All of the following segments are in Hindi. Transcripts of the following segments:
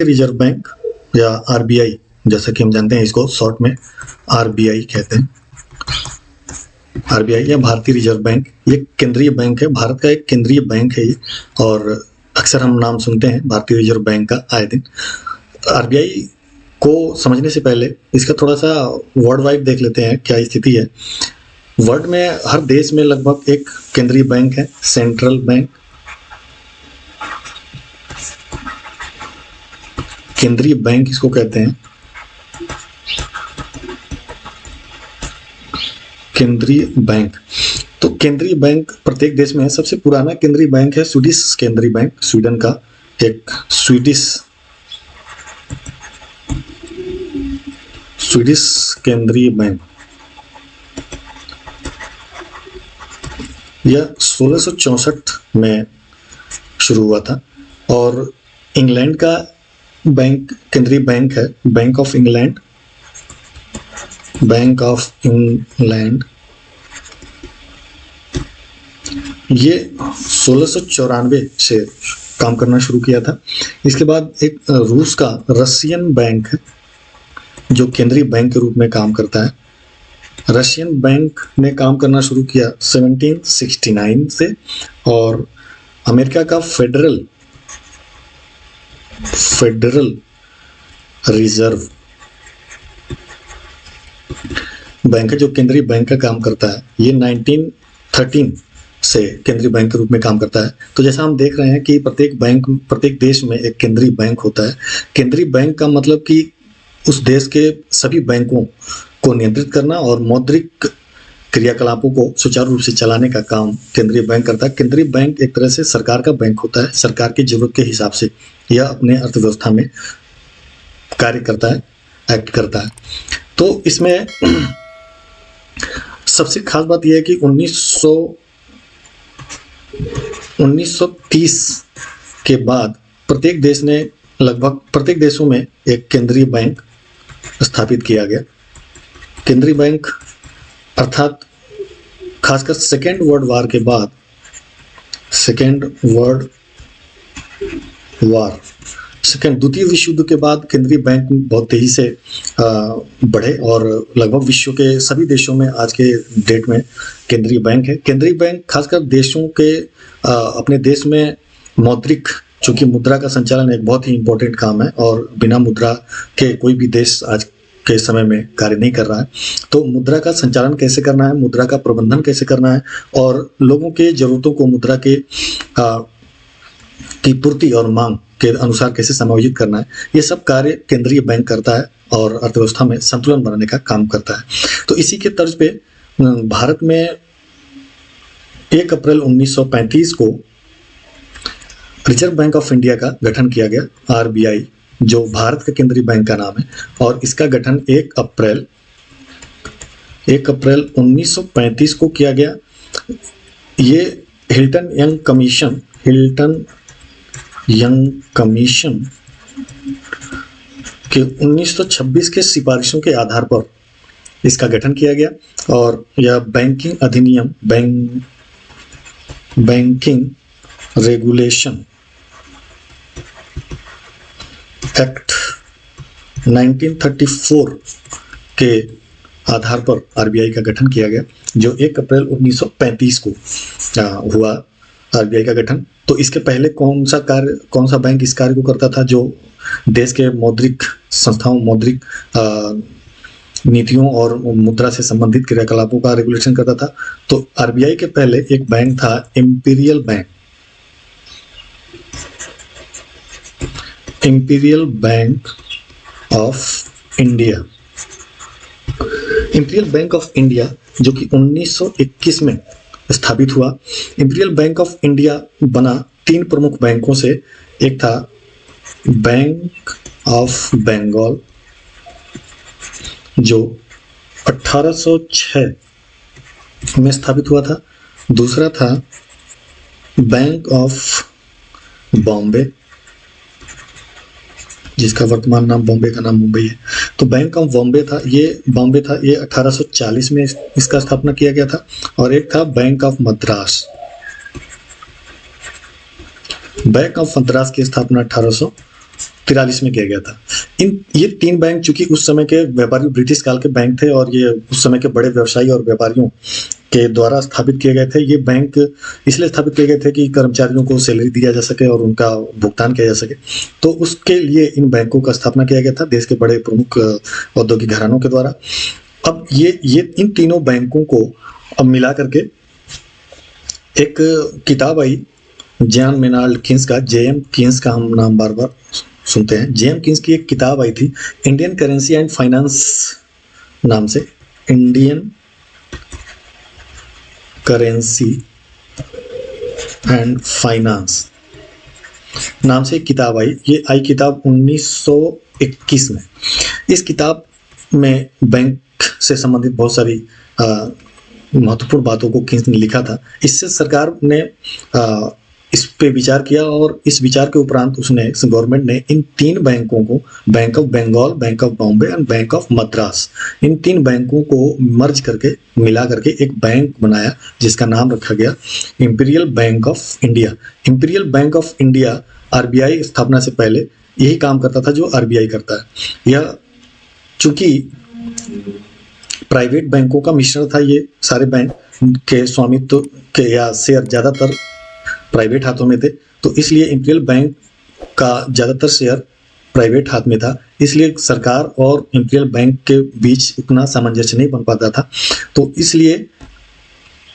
रिजर्व बैंक या आरबीआई, जैसा कि हम जानते हैं इसको शॉर्ट में आरबीआई कहते हैं। आरबीआई या भारतीय रिजर्व बैंक, ये केंद्रीय बैंक है, भारत का एक केंद्रीय बैंक है ये, और अक्सर हम नाम सुनते हैं भारतीय रिजर्व बैंक का आए दिन। आरबीआई को समझने से पहले इसका थोड़ा सा वर्ल्ड वाइड देख लेते हैं क्या स्थिति है। वर्ल्ड में हर देश में लगभग एक केंद्रीय बैंक है, सेंट्रल बैंक। केंद्रीय बैंक इसको कहते हैं, केंद्रीय बैंक। तो केंद्रीय बैंक प्रत्येक देश में है। सबसे पुराना केंद्रीय बैंक है स्वीडिश केंद्रीय बैंक, स्वीडन का एक स्वीडिश केंद्रीय बैंक। यह 1664 में शुरू हुआ था। और इंग्लैंड का बैंक केंद्रीय बैंक है, bank of England. Bank of England ये 1694 से काम करना शुरू किया था। इसके बाद एक रूस का रशियन बैंक है जो केंद्रीय बैंक के रूप में काम करता है। रशियन बैंक ने काम करना शुरू किया 1769 से। और अमेरिका का फेडरल रिजर्व बैंक है जो केंद्रीय बैंक का काम करता है। ये 1913 से केंद्रीय बैंक के रूप में काम करता है। तो जैसा हम देख रहे हैं कि प्रत्येक देश में एक केंद्रीय बैंक होता है। केंद्रीय बैंक का मतलब कि उस देश के सभी बैंकों को नियंत्रित करना और मौद्रिक क्रियाकलापों को सुचारू रूप से चलाने का काम केंद्रीय बैंक करता है। केंद्रीय बैंक एक तरह से सरकार का बैंक होता है। सरकार की जरूरत के हिसाब से यह अपने अर्थव्यवस्था में कार्य करता है, एक्ट करता है। तो इसमें सबसे खास बात यह है कि 1930 के बाद प्रत्येक देशों में एक केंद्रीय बैंक स्थापित किया गया। केंद्रीय बैंक अर्थात खासकर सेकेंड वर्ल्ड वार के बाद, द्वितीय विश्व युद्ध के बाद केंद्रीय बैंक बहुत तेजी से बढ़े और लगभग विश्व के सभी देशों में आज के डेट में केंद्रीय बैंक है। केंद्रीय बैंक खासकर देशों के अपने देश में मौद्रिक, चूंकि मुद्रा का संचालन एक बहुत ही इंपॉर्टेंट काम है और बिना मुद्रा के कोई भी देश आज के समय में कार्य नहीं कर रहा है। तो मुद्रा का संचालन कैसे करना है, मुद्रा का प्रबंधन कैसे करना है और लोगों के जरूरतों को मुद्रा के की पूर्ति और मांग के अनुसार कैसे समायोजित करना है, ये सब कार्य केंद्रीय बैंक करता है और अर्थव्यवस्था में संतुलन बनाने का काम करता है। तो इसी के तर्ज पे भारत में 1 अप्रैल 1935 को रिजर्व बैंक ऑफ इंडिया का गठन किया गया, आरबीआई, जो भारत का केंद्रीय बैंक का नाम है। और इसका गठन 1 अप्रैल 1935 को किया गया। ये हिल्टन यंग कमीशन के 1926 के सिफारिशों के आधार पर इसका गठन किया गया। और यह बैंकिंग अधिनियम, बैंकिंग रेगुलेशन एक्ट 1934 के आधार पर आरबीआई का गठन किया गया, जो 1 अप्रैल 1935 को हुआ आरबीआई का गठन। तो इसके पहले कौन सा बैंक इस कार्य को करता था, जो देश के मौद्रिक संस्थाओं, मौद्रिक नीतियों और मुद्रा से संबंधित क्रियाकलापों का रेगुलेशन करता था? तो आरबीआई के पहले एक बैंक था imperial bank of India. Imperial bank of India जो कि 1921 में स्थापित हुआ। इंपीरियल बैंक ऑफ इंडिया बना 3 प्रमुख बैंकों से। एक था बैंक ऑफ बंगाल जो 1806 में स्थापित हुआ था। दूसरा था बैंक ऑफ बॉम्बे, जिसका वर्तमान नाम बॉम्बे का नाम मुंबई है। तो बैंक ऑफ बॉम्बे था, ये 1840 में इसका स्थापना किया गया था। और एक था bank of Madras. Bank of Madras की स्थापना 43 में किया गया था। ये 3 बैंक चूंकि उस समय के व्यापारी ब्रिटिश काल के बैंक थे और ये उस समय के बड़े व्यवसायी और व्यापारियों के द्वारा स्थापित किए गए थे। ये बैंक इसलिए स्थापित किए गए थे कि कर्मचारियों को सैलरी दिया जा सके और उनका भुगतान किया जा सके। तो उसके लिए इन बैंकों का स्थापना किया गया था देश के बड़े प्रमुख औद्योगिक घरानों के द्वारा। अब ये इन तीनों बैंकों को अब मिला करके एक किताब आई जॉन मेनाल्ड कीन्स का, जेएम कीन्स का हम नाम बार बार सुनते हैं। जेएम कीन्स की एक किताब आई थी इंडियन करेंसी एंड फाइनेंस नाम से, इंडियन करेंसी एंड फाइनेंस नाम से एक किताब आई। ये आई किताब 1921 में। इस किताब में बैंक से संबंधित बहुत सारी महत्वपूर्ण बातों को कीन्स ने लिखा था। इससे सरकार ने इस पे विचार किया और इस विचार के उपरांत गवर्नमेंट ने इन 3 बैंकों को, bank of Bengal, bank of Bombay and bank of Madras, इन 3 बैंकों को मर्ज करके मिला करके एक बैंक बनाया जिसका नाम रखा गया imperial bank of India. Imperial bank of India RBI स्थापना से पहले यही काम करता था जो आरबीआई करता है। यह चूंकि प्राइवेट बैंकों का मिश्रण था, ये सारे बैंक के स्वामित्व के या शेयर ज्यादातर प्राइवेट हाथों में थे, तो इसलिए इंपीरियल बैंक का ज्यादातर शेयर प्राइवेट हाथ में था। इसलिए सरकार और इंपीरियल बैंक के बीच उतना सामंजस्य नहीं बन पाता था। तो इसलिए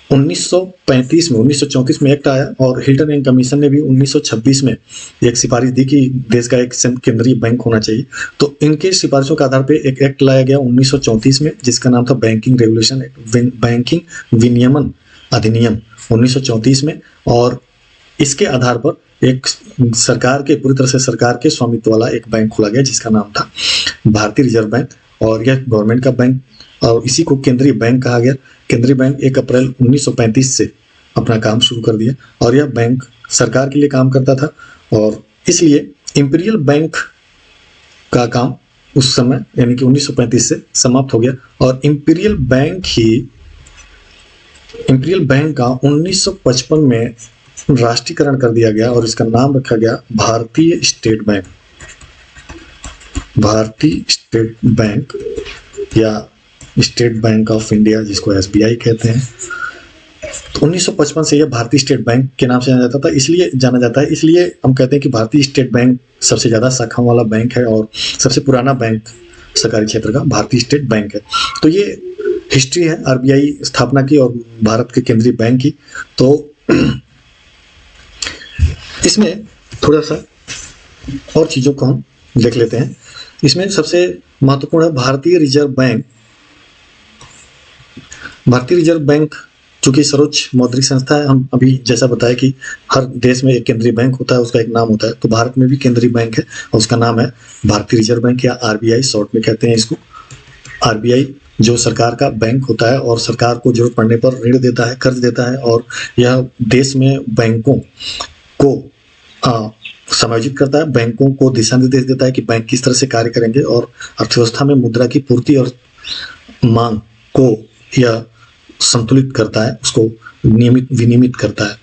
1934 में एक्ट आया और हिल्टन एंड कमीशन ने भी 1926 में एक सिफारिश दी कि देश का एक केंद्रीय बैंक होना चाहिए। तो इनके सिफारिशों के आधार पे एक एक्ट लाया गया 1934 में जिसका नाम था बैंकिंग रेगुलेशन एक्ट, बैंकिंग विनियमन अधिनियम 1934 में। और इसके आधार पर एक सरकार के पूरी तरह से सरकार के स्वामित्व वाला एक बैंक खोला गया जिसका नाम था भारतीय रिजर्व बैंक, और यह गवर्नमेंट का बैंक और इसी को केंद्रीय बैंक कहा गया। केंद्रीय बैंक 1 अप्रैल 1935 से अपना काम शुरू कर दिया और यह बैंक सरकार के लिए काम करता था और इसलिए इंपीरियल बैंक का काम उस समय यानी कि 1935 से समाप्त हो गया और इंपीरियल बैंक का 1955 में राष्ट्रीयकरण कर दिया गया और इसका नाम रखा गया भारतीय स्टेट बैंक। भारतीय स्टेट बैंक या स्टेट बैंक ऑफ इंडिया जिसको एसबीआई कहते हैं। तो 1955 से यह भारतीय स्टेट बैंक के नाम से जाना जाता था, इसलिए जाना जाता है। इसलिए हम कहते हैं कि भारतीय स्टेट बैंक सबसे ज्यादा शाखाओं वाला बैंक है और सबसे पुराना बैंक सरकारी क्षेत्र का भारतीय स्टेट बैंक है। तो ये हिस्ट्री है आरबीआई स्थापना की और भारत के केंद्रीय बैंक की। तो इसमें थोड़ा सा और चीजों को हम देख लेते हैं। इसमें सबसे महत्वपूर्ण है भारतीय रिजर्व बैंक। भारतीय रिजर्व बैंक चूंकि सर्वोच्च मौद्रिक संस्था है, हम अभी जैसा बताया कि हर देश में एक केंद्रीय बैंक होता है, उसका एक नाम होता है, तो भारत में भी केंद्रीय बैंक है और उसका नाम है भारतीय रिजर्व बैंक या आरबीआई शॉर्ट में कहते हैं इसको। आरबीआई जो सरकार का बैंक होता है और सरकार को जरूरत पड़ने पर ऋण देता है, कर्ज देता है और यह देश में बैंकों को समायोजित करता है, बैंकों को दिशा निर्देश देता है कि बैंक किस तरह से कार्य करेंगे और अर्थव्यवस्था में मुद्रा की पूर्ति और मांग को यह संतुलित करता है, उसको विनियमित करता है।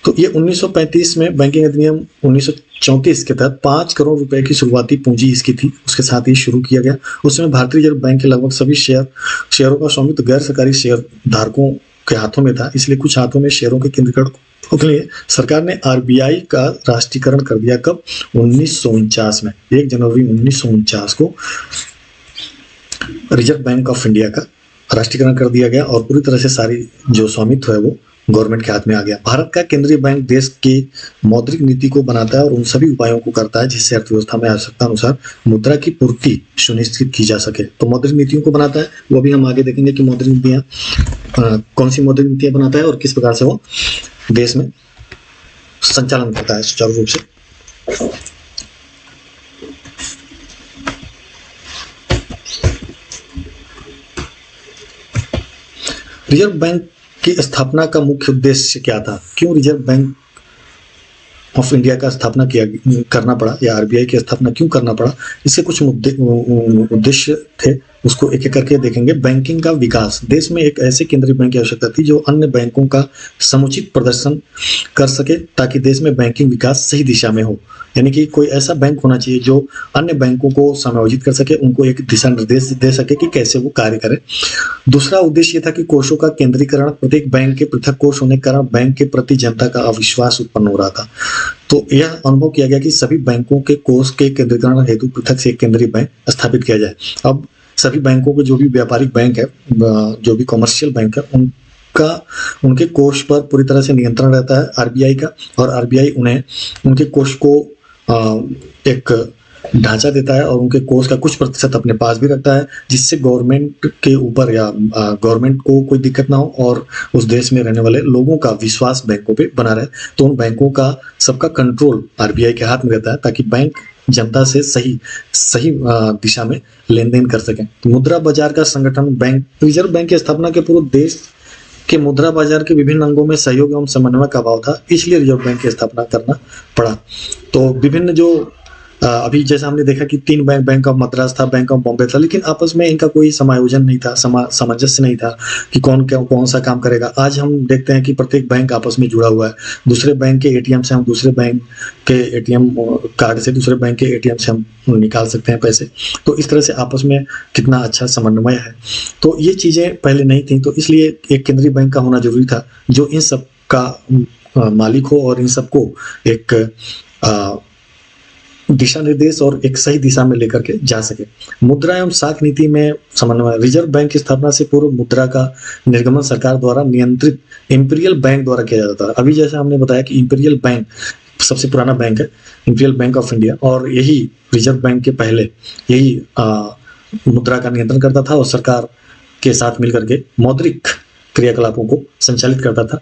तो ये 1935 में बैंकिंग अधिनियम 1934 के तहत 5 करोड़ रुपए की शुरुआती पूंजी इसकी थी, उसके साथ ही शुरू किया गया। उस समय भारतीय रिजर्व बैंक के लगभग सभी शेयरों का स्वामित्व गैर सरकारी शेयर धारकों के हाथों में था, इसलिए कुछ हाथों में शेयरों के केंद्रीकरण के लिए सरकार ने आरबीआई का राष्ट्रीयकरण कर दिया। कब? 1949 में, 1 जनवरी 1949 को रिजर्व बैंक ऑफ इंडिया का राष्ट्रीयकरण कर दिया गया और पूरी तरह से सारी जो स्वामित्व है वो गवर्नमेंट के हाथ में आ गया। भारत का केंद्रीय बैंक देश की मौद्रिक नीति को बनाता है और उन सभी उपायों को करता है जिससे अर्थव्यवस्था में आवश्यकता अनुसार मुद्रा की पूर्ति सुनिश्चित की जा सके। तो मौद्रिक नीतियों को बनाता है, वो भी हम आगे देखेंगे कि मौद्रिक नीतियां कौन सी मौद्रिक नीतियां बनाता है और किस प्रकार से वो देश में संचालन करता है सुचारू रूप से। रिजर्व बैंक की स्थापना का मुख्य उद्देश्य क्या था? क्यों रिजर्व बैंक ऑफ इंडिया का स्थापना करना पड़ा या आरबीआई की स्थापना क्यों करना पड़ा? इसके कुछ उद्देश्य थे उसको एक-एक करके देखेंगे। बैंकिंग का विकास, देश में एक ऐसे केंद्रीय बैंक की आवश्यकता थी जो अन्य बैंकों का समुचित प्रदर्शन कर सके ताकि देश में बैंकिंग विकास सही दिशा में हो। यानी कि कोई ऐसा बैंक होना चाहिए जो अन्य बैंकों को समायोजित कर सके, उनको एक दिशा निर्देश दे सके कि कैसे वो कार्य करें। दूसरा उद्देश्य ये था कि कोषों का केंद्रीकरण, प्रत्येक बैंक के पृथक कोष होने के कारण बैंक के प्रति जनता का अविश्वास उत्पन्न हो रहा था। तो यह अनुभव किया गया कि सभी बैंकों के कोष के केंद्रीकरण हेतु पृथक से एक केंद्रीय बैंक स्थापित किया जाए। अब सभी बैंकों के जो भी व्यापारिक बैंक है, जो भी कॉमर्शियल बैंक है, उनके कोष पर पूरी तरह से नियंत्रण रहता है आरबीआई का, और आरबीआई उन्हें उनके कोष को एक ढांचा देता है और उनके कोष का कुछ प्रतिशत अपने पास भी रखता है, जिससे गवर्नमेंट के ऊपर या गवर्नमेंट को कोई दिक्कत ना हो और उस देश में रहने वाले लोगों का विश्वास बैंकों पे बना रहे। तो उन बैंकों का सबका कंट्रोल आरबीआई के हाथ में रहता है ताकि बैंक जनता से सही दिशा में लेन देन कर सकें। तो मुद्रा बाजार का संगठन, बैंक रिजर्व बैंक की स्थापना के पूर्व देश के मुद्रा बाजार के विभिन्न अंगों में सहयोग एवं समन्वय का अभाव था, इसलिए रिजर्व बैंक की स्थापना करना पड़ा। तो विभिन्न जो अभी जैसा हमने देखा कि 3 बैंक ऑफ मद्रास था, बैंक ऑफ बॉम्बे था, लेकिन आपस में इनका कोई समायोजन नहीं था, सामंजस्य नहीं था कि कौन सा काम करेगा। आज हम देखते हैं कि प्रत्येक बैंक आपस में जुड़ा हुआ है। दूसरे बैंक के एटीएम से हम दूसरे बैंक के एटीएम कार्ड से दूसरे बैंक के एटीएम से हम निकाल सकते हैं पैसे। तो इस तरह से आपस में कितना अच्छा समन्वय है। तो ये चीज़ें पहले नहीं थी, तो इसलिए एक केंद्रीय बैंक का होना जरूरी था जो इन सब का मालिक हो और इन सबको एक दिशा निर्देश और एक सही दिशा में लेकर के जा सके। मुद्रा एवं साख नीति में समन्वय, रिजर्व बैंक की स्थापना से पूर्व मुद्रा का निर्गमन सरकार द्वारा नियंत्रित इंपीरियल बैंक द्वारा किया जाता था। अभी जैसा हमने बताया कि इंपीरियल बैंक सबसे पुराना बैंक है, इंपीरियल बैंक ऑफ इंडिया, और यही रिजर्व बैंक के पहले यही मुद्रा का नियंत्रण करता था और सरकार के साथ मिलकर के मौद्रिक क्रियाकलापों को संचालित करता था।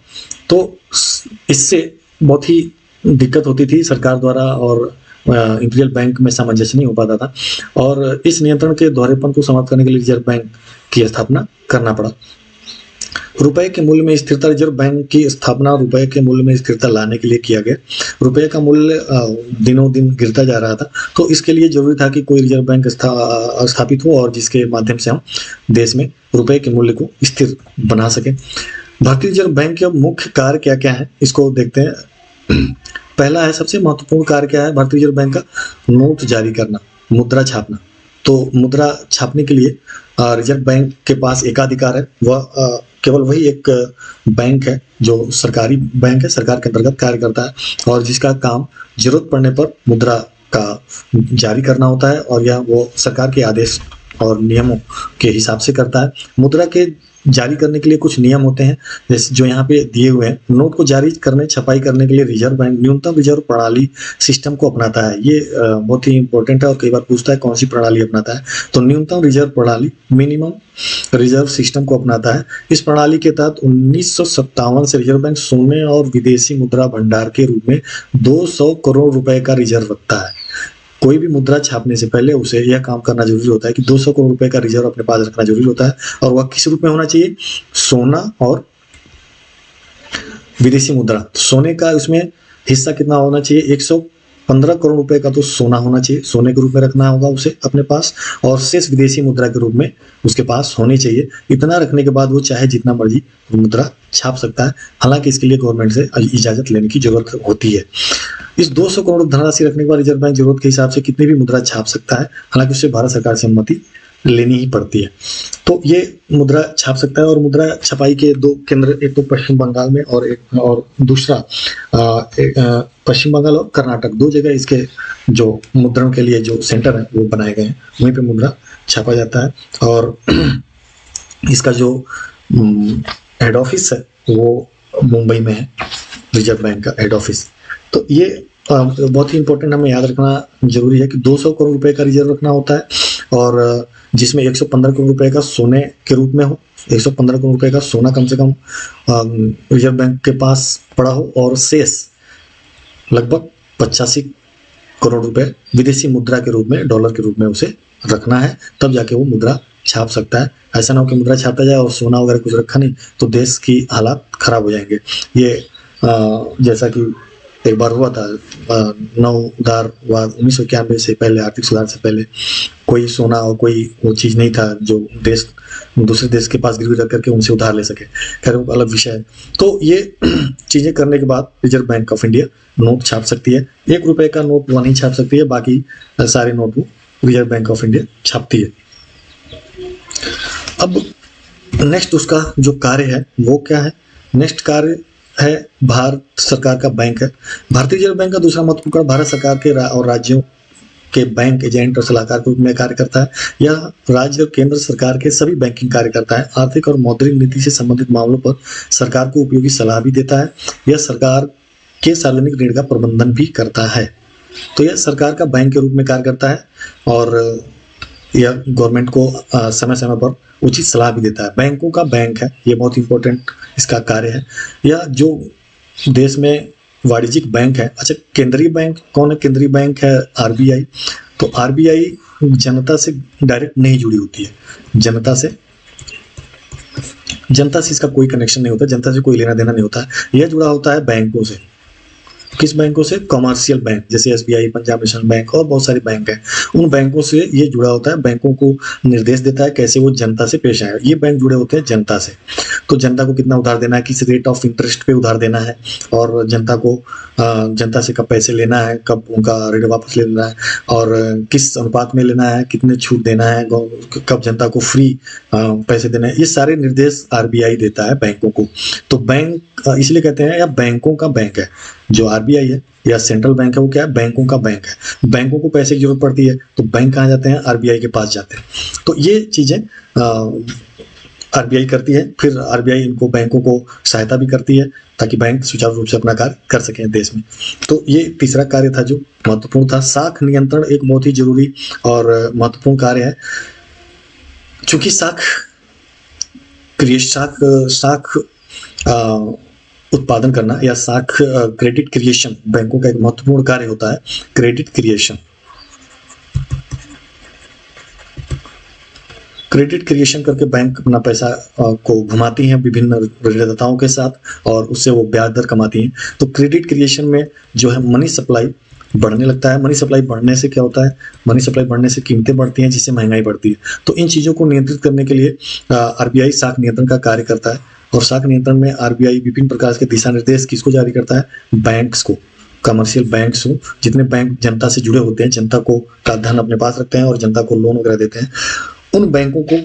तो इससे बहुत ही दिक्कत होती थी सरकार द्वारा और इंपीरियल बैंक में सामंजस्य नहीं हो पाता था, और इस नियंत्रण के दोहरेपन को समाप्त करने के लिए रिजर्व बैंक की स्थापना करना पड़ा। रुपए के मूल्य में स्थिरता, रिजर्व बैंक की स्थापना रुपए के मूल्य में स्थिरता लाने के लिए किया गया। रुपए का मूल्य दिनों दिन गिरता जा रहा था, तो इसके लिए जरूरी था कि कोई रिजर्व बैंक स्थापित हो और जिसके माध्यम से हम देश में रुपए के मूल्य को स्थिर बना सके। भारतीय रिजर्व बैंक के मुख्य कार्य क्या क्या है, इसको देखते हैं। पहला है, सबसे महत्वपूर्ण कार्य क्या है भारतीय रिजर्व बैंक का? नोट जारी करना, मुद्रा छापना। तो मुद्रा छापने के लिए रिजर्व बैंक के पास एकाधिकार है। वह केवल वही एक बैंक है जो सरकारी बैंक है, सरकार के अंतर्गत कार्य करता है और जिसका काम जरूरत पड़ने पर मुद्रा का जारी करना होता है, और यह वो सरकार के आदेश और नियमों के हिसाब से करता है। मुद्रा के जारी करने के लिए कुछ नियम होते हैं, जैसे जो यहाँ पे दिए हुए हैं। नोट को जारी करने, छपाई करने के लिए रिजर्व बैंक न्यूनतम रिजर्व प्रणाली सिस्टम को अपनाता है। ये बहुत ही इंपॉर्टेंट है और कई बार पूछता है कौन सी प्रणाली अपनाता है। तो न्यूनतम रिजर्व प्रणाली, मिनिमम रिजर्व सिस्टम को अपनाता है। इस प्रणाली के तहत 1957 से रिजर्व बैंक सोने और विदेशी मुद्रा भंडार के रूप में 200 करोड़ रुपए का रिजर्व रखता है। कोई भी मुद्रा छापने से पहले उसे यह काम करना जरूरी होता है कि 200 करोड़ रुपए का रिजर्व अपने पास रखना जरूरी होता है, और वह किस रूप में होना चाहिए? सोना और विदेशी मुद्रा। सोने का उसमें हिस्सा कितना होना चाहिए? 115 करोड़ रुपए का तो सोना होना चाहिए, सोने के रूप में रखना होगा उसे अपने पास, और शेष विदेशी मुद्रा के रूप में उसके पास होनी चाहिए। इतना रखने के बाद वो चाहे जितना मर्जी मुद्रा छाप सकता है, हालांकि इसके लिए गवर्नमेंट से इजाजत लेने की जरूरत होती है। इस 200 करोड़ धनराशि रखने के बाद रिजर्व बैंक जरूरत के हिसाब से कितनी भी मुद्रा छाप सकता है, हालांकि उससे भारत सरकार से अनुमति लेनी ही पड़ती है। तो ये मुद्रा छाप सकता है, और मुद्रा छपाई के 2 केंद्र, एक तो पश्चिम बंगाल में और दूसरा पश्चिम बंगाल और कर्नाटक, 2 जगह इसके जो मुद्रण के लिए जो सेंटर है वो बनाए गए हैं, वहीं पे मुद्रा छापा जाता है। और इसका जो हेड ऑफिस है वो मुंबई में है, रिजर्व बैंक का हेड ऑफिस। तो ये बहुत ही इंपॉर्टेंट हमें याद रखना जरूरी है कि 200 करोड़ रुपए का रिजर्व रखना होता है, और जिसमें 115 करोड़ रुपए का सोने के रूप में हो, 115 करोड़ रुपए का सोना कम से कम रिजर्व बैंक के पास पड़ा हो, और शेष लगभग 85 करोड़ रुपए विदेशी मुद्रा के रूप में, डॉलर के रूप में उसे रखना है, तब जाके वो मुद्रा छाप सकता है। ऐसा ना हो कि मुद्रा छापता जाए और सोना वगैरह कुछ रखा नहीं, तो देश की हालात खराब हो जाएंगे। ये जैसा कि एक बार हुआ था 9 उदारवाद 1991 से पहले, आर्थिक सुधार से पहले कोई सोना और कोई वो चीज़ नहीं था जो देश दूसरे देश के पास गिरवी रख करके उनसे उधार ले सके। खैर वो अलग विषय है। तो ये चीज़ें करने के बाद reserve bank of India note छाप सकती है। 1 रुपए का नोट वो नहीं छाप सकती है, बाकी सारे नोट वो रिजर्व बैंक ऑफ इंडिया छापती है। अब नेक्स्ट उसका जो कार्य है वो क्या है? नेक्स्ट कार्य है भारत सरकार का बैंक है। भारतीय रिजर्व बैंक का दूसरा महत्वपूर्ण भारत सरकार के और राज्यों के बैंक एजेंट और सलाहकार के रूप में कार्य करता है। यह राज्य और केंद्र सरकार के सभी बैंकिंग कार्य करता है। आर्थिक और मौद्रिक नीति से संबंधित मामलों पर सरकार को उपयोगी सलाह भी देता है। यह सरकार के सार्वजनिक ऋण का प्रबंधन भी करता है। तो यह सरकार का बैंक के रूप में कार्य करता है और यह गवर्नमेंट को समय समय पर उचित सलाह भी देता है। बैंकों का बैंक है, ये बहुत इंपॉर्टेंट इसका कार्य है। यह जो देश में वाणिज्यिक बैंक है, अच्छा केंद्रीय बैंक कौन है? केंद्रीय बैंक है आरबीआई। तो आरबीआई जनता से डायरेक्ट नहीं जुड़ी होती है, जनता से इसका कोई कनेक्शन नहीं होता, जनता से कोई लेना देना नहीं होता। यह जुड़ा होता है बैंकों से। किस बैंकों से? कमर्शियल बैंक, जैसे एसबीआई, पंजाब नेशनल बैंक और बहुत सारे बैंक हैं। उन बैंकों से ये जुड़ा होता है, बैंकों को निर्देश देता है कैसे वो जनता से पेश आए। ये बैंक जुड़े होते हैं जनता से। तो जनता को कितना उधार देना है, किस रेट ऑफ इंटरेस्ट पे उधार देना है, और जनता को जनता से कब पैसे लेना है, कब उनका ऋण वापस लेना है, और किस अनुपात में लेना है, कितने छूट देना है, कब जनता को फ्री पैसे देना है, ये सारे निर्देश आरबीआई देता है बैंकों को। तो बैंक इसलिए कहते हैं या बैंकों का बैंक है। जो आरबीआई है या सेंट्रल बैंक है वो क्या है? बैंकों का बैंक है। बैंकों को पैसे की जरूरत पड़ती है तो बैंक कहाँ जाते हैं? आरबीआई के पास जाते हैं। तो ये चीजें आरबीआई करती है। फिर आरबीआई इनको बैंकों को सहायता भी करती है ताकि बैंक सुचारू रूप से अपना कार्य कर सकें देश में। तो ये तीसरा कार्य था जो महत्वपूर्ण था। साख नियंत्रण एक बहुत ही जरूरी और महत्वपूर्ण कार्य है। चूंकि साख उत्पादन करना या साख क्रेडिट क्रिएशन बैंकों का एक महत्वपूर्ण कार्य होता है। क्रेडिट क्रिएशन करके बैंक अपना पैसा को घुमाती हैं विभिन्न ऋणदाताओं के साथ और उससे वो ब्याज दर कमाती हैं। तो क्रेडिट क्रिएशन में जो है मनी सप्लाई बढ़ने लगता है। मनी सप्लाई बढ़ने से क्या होता है? मनी सप्लाई बढ़ने से कीमतें बढ़ती हैं, जिससे महंगाई बढ़ती है। तो इन चीज़ों को नियंत्रित करने के लिए आरबीआई साख नियंत्रण का कार्य करता है। और साख नियंत्रण में आरबीआई विभिन्न प्रकार के दिशा निर्देश किसको जारी करता है? बैंक्स को, कमर्शियल बैंक्स को। जितने बैंक जनता से जुड़े होते हैं, जनता को का धन अपने पास रखते हैं और जनता को लोन वगैरह देते हैं, उन बैंकों को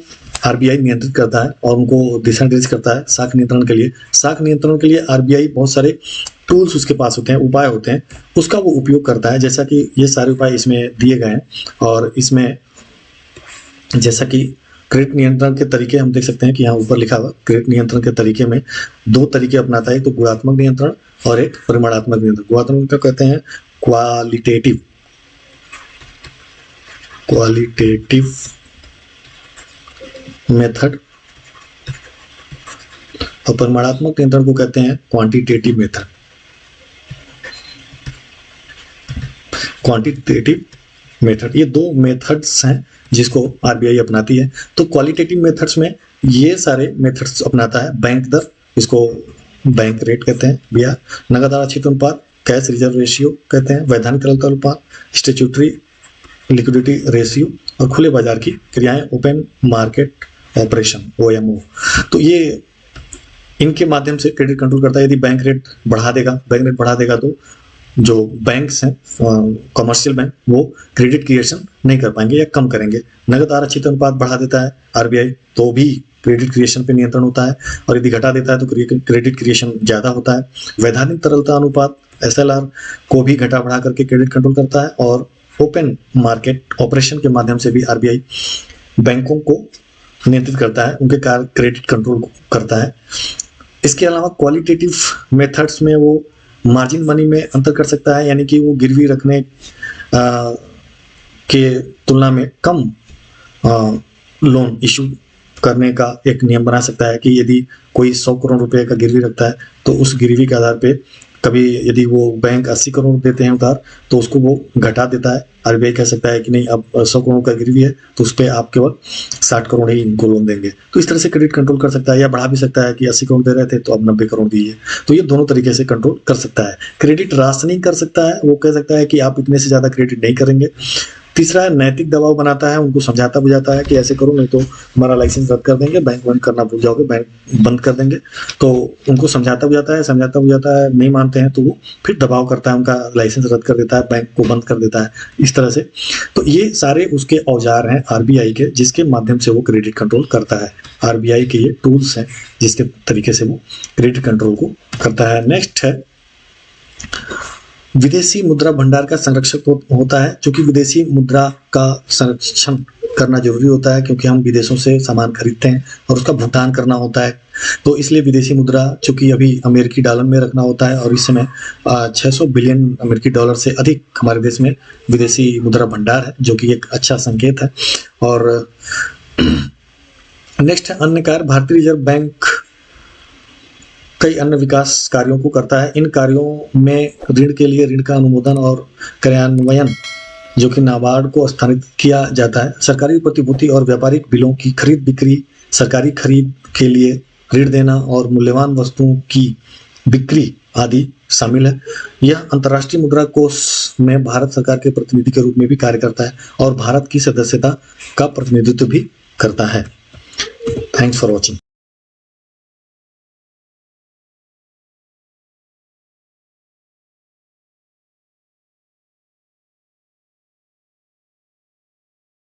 आरबीआई नियंत्रित करता है और उनको दिशा निर्देश करता है साख नियंत्रण के लिए। साख नियंत्रण के लिए आरबीआई बहुत सारे टूल्स उसके पास होते हैं, उपाय होते हैं, उसका वो उपयोग करता है। जैसा कि ये सारे उपाय इसमें दिए गए हैं और इसमें जैसा कि क्रेडिट नियंत्रण के तरीके हम देख सकते हैं कि यहाँ ऊपर लिखा हुआ क्रेडिट नियंत्रण के तरीके में 2 तरीके अपनाता है। एक तो गुणात्मक नियंत्रण और एक परिमाणात्मक नियंत्रण। गुणात्मक कहते हैं क्वालिटेटिव मेथड और परिमाणात्मक नियंत्रण को कहते हैं क्वांटिटेटिव मेथड। ये 2 मेथड्स हैं जिसको आरबीआई अपनाती है। तो क्वालिटेटिव मेथड्स में ये सारे मेथड्स अपनाता है। बैंक दर, इसको बैंक रेट कहते हैं भैया, नगद आरक्षित अनुपात, कैश रिजर्व रेशियो कहते हैं, वैधानिक तरलता अनुपात, स्टैट्यूटरी लिक्विडिटी रेशियो और खुले बाजार की क्रियाएं, ओपन मार्केट ऑपरेशन OMO। तो ये इनके माध्यम से क्रेडिट कंट्रोल करता है। यदि बैंक रेट बढ़ा देगा तो जो बैंक्स हैं कमर्शियल बैंक वो क्रेडिट क्रिएशन नहीं कर पाएंगे या कम करेंगे। नगद आरक्षित अनुपात बढ़ा देता है आरबीआई तो भी क्रेडिट क्रिएशन पे नियंत्रण होता है, और यदि घटा देता है तो क्रेडिट क्रिएशन ज्यादा होता है। वैधानिक तरलता अनुपात SLR को भी घटा बढ़ा करके क्रेडिट कंट्रोल करता है, और ओपन मार्केट ऑपरेशन के माध्यम से भी आरबीआई बैंकों को नियंत्रित करता है, उनके कार्य क्रेडिट कंट्रोल करता है। इसके अलावा क्वालिटेटिव मेथड्स में वो मार्जिन मनी में अंतर कर सकता है, यानी कि वो गिरवी रखने के तुलना में कम लोन इशू करने का एक नियम बना सकता है कि यदि कोई 100 करोड़ रुपए का गिरवी रखता है तो उस गिरवी के आधार पे कभी यदि वो बैंक 80 करोड़ देते हैं उधार तो उसको वो घटा देता है। आरबीआई कह सकता है कि नहीं, अब 100 करोड़ का गिरवी है तो उस पे आप केवल 60 करोड़ ही इनको लोन देंगे। तो इस तरह से क्रेडिट कंट्रोल कर सकता है, या बढ़ा भी सकता है कि 80 करोड़ दे रहे थे तो अब 90 करोड़ दीजिए। तो ये दोनों तरीके से कंट्रोल कर सकता है। क्रेडिट राशनिंग कर सकता है, वो कह सकता है कि आप इतने से ज़्यादा क्रेडिट नहीं करेंगे। तीसरा है नैतिक दबाव बनाता है, उनको समझाता बुझाता है कि ऐसे करो नहीं तो तुम्हारा लाइसेंस रद्द कर देंगे, बैंक बंद करना भूल जाओगे, बैंक बंद कर देंगे। तो उनको समझाता बुझाता है, नहीं मानते हैं तो वो फिर दबाव करता है, उनका लाइसेंस रद्द कर देता है, बैंक को बंद कर देता है, इस तरह से। तो ये सारे उसके औजार हैं आरबीआई के, जिसके माध्यम से वो क्रेडिट कंट्रोल करता है। आरबीआई के ये टूल्स हैं जिसके तरीके से वो क्रेडिट कंट्रोल को करता है। नेक्स्ट है विदेशी मुद्रा भंडार का संरक्षक होता है, क्योंकि विदेशी मुद्रा का संरक्षण करना जरूरी होता है, क्योंकि हम विदेशों से सामान खरीदते हैं और उसका भुगतान करना होता है। तो इसलिए विदेशी मुद्रा चूंकि अभी अमेरिकी डॉलर में रखना होता है, और इस समय 600 बिलियन अमेरिकी डॉलर से अधिक हमारे देश में विदेशी मुद्रा भंडार है, जो कि एक अच्छा संकेत है। और नेक्स्ट है अन्य कार्य। भारतीय रिजर्व बैंक कई अन्य विकास कार्यों को करता है। इन कार्यों में ऋण के लिए ऋण का अनुमोदन और कार्यान्वयन, जो कि नाबार्ड को स्थानित किया जाता है। सरकारी प्रतिभूति और व्यापारिक बिलों की खरीद बिक्री, सरकारी खरीद के लिए ऋण देना और मूल्यवान वस्तुओं की बिक्री आदि शामिल है। यह अंतर्राष्ट्रीय मुद्रा कोष में भारत सरकार के प्रतिनिधि के रूप में भी कार्य करता है और भारत की सदस्यता का प्रतिनिधित्व भी करता है। Thanks for watching.